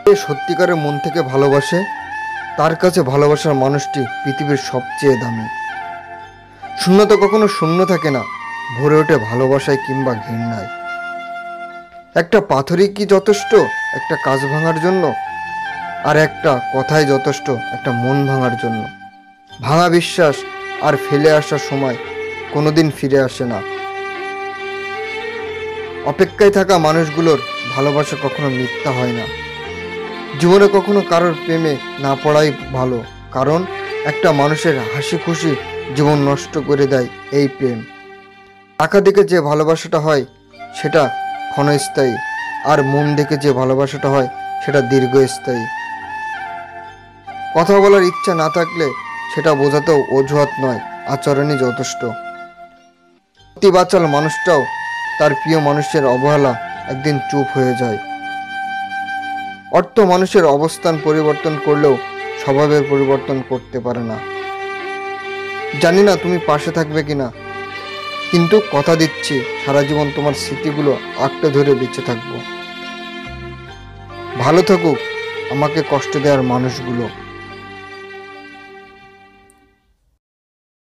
যে সত্যিকারের মন থেকে ভালোবাসে তার কাছে ভালোবাসার মানুষটি পৃথিবীর সবচেয়ে দামি। শূন্যতা কখনো শূন্য থাকে না, ভরে ওঠে ভালোবাসায় কিংবা ঘৃণায়। একটা পাথরই কি যথেষ্ট একটা কাজ ভাঙার জন্য? আর একটা কথাই যথেষ্ট একটা মন ভাঙার জন্য। ভাঙা বিশ্বাস আর ফেলে আসার সময় কোনোদিন ফিরে আসে না। অপেক্ষায় থাকা মানুষগুলোর ভালোবাসা কখনো মিথ্যা হয় না। জীবনে কখনো কারোর প্রেমে না পড়াই ভালো, কারণ একটা মানুষের হাসি খুশি জীবন নষ্ট করে দেয় এই প্রেম। টাকা দেখে যে ভালোবাসাটা হয় সেটা ক্ষণস্থায়ী, আর মন দেখে যে ভালোবাসাটা হয় সেটা দীর্ঘস্থায়ী। কথা বলার ইচ্ছা না থাকলে সেটা বোঝাতেও অজুহাত নয়, আচরণই যথেষ্ট। অতি বাচাল মানুষটাও তার প্রিয় মানুষের অবহেলা একদিন চুপ হয়ে যায়। অর্থ মানুষের অবস্থান পরিবর্তন করলেও স্বভাবের পরিবর্তন করতে পারে না। জানি না তুমি পাশে থাকবে কিনা, কিন্তু কথা দিচ্ছি সারা জীবন তোমার স্মৃতিগুলো আঁকড়ে ধরে বেঁচে থাকবো। ভালো থাকুক আমাকে কষ্ট দেওয়ার মানুষগুলো।